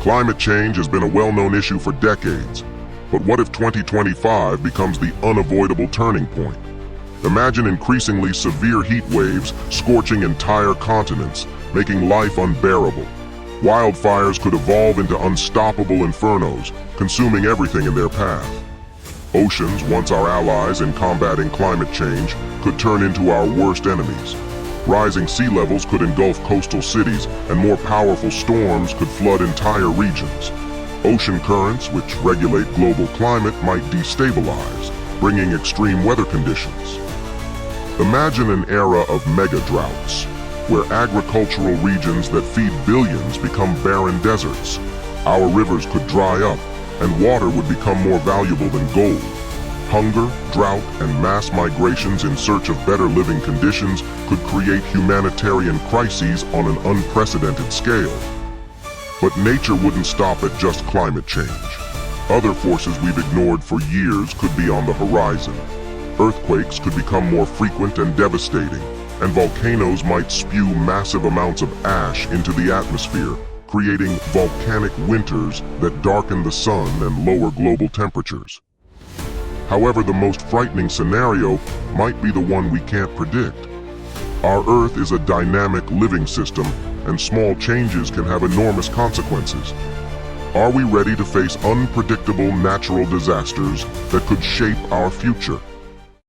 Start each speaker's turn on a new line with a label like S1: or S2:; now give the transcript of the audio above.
S1: Climate change has been a well-known issue for decades, but what if 2025 becomes the unavoidable turning point? Imagine increasingly severe heat waves scorching entire continents, making life unbearable. Wildfires could evolve into unstoppable infernos, consuming everything in their path. Oceans, once our allies in combating climate change, could turn into our worst enemies. Rising sea levels could engulf coastal cities, and more powerful storms could flood entire regions. Ocean currents, which regulate global climate, might destabilize, bringing extreme weather conditions. Imagine an era of mega-droughts, where agricultural regions that feed billions become barren deserts. Our rivers could dry up, and water would become more valuable than gold. Hunger, drought, and mass migrations in search of better living conditions could create humanitarian crises on an unprecedented scale. But nature wouldn't stop at just climate change. Other forces we've ignored for years could be on the horizon. Earthquakes could become more frequent and devastating, and volcanoes might spew massive amounts of ash into the atmosphere, creating volcanic winters that darken the sun and lower global temperatures. However, the most frightening scenario might be the one we can't predict. Our Earth is a dynamic living system, and small changes can have enormous consequences. Are we ready to face unpredictable natural disasters that could shape our future?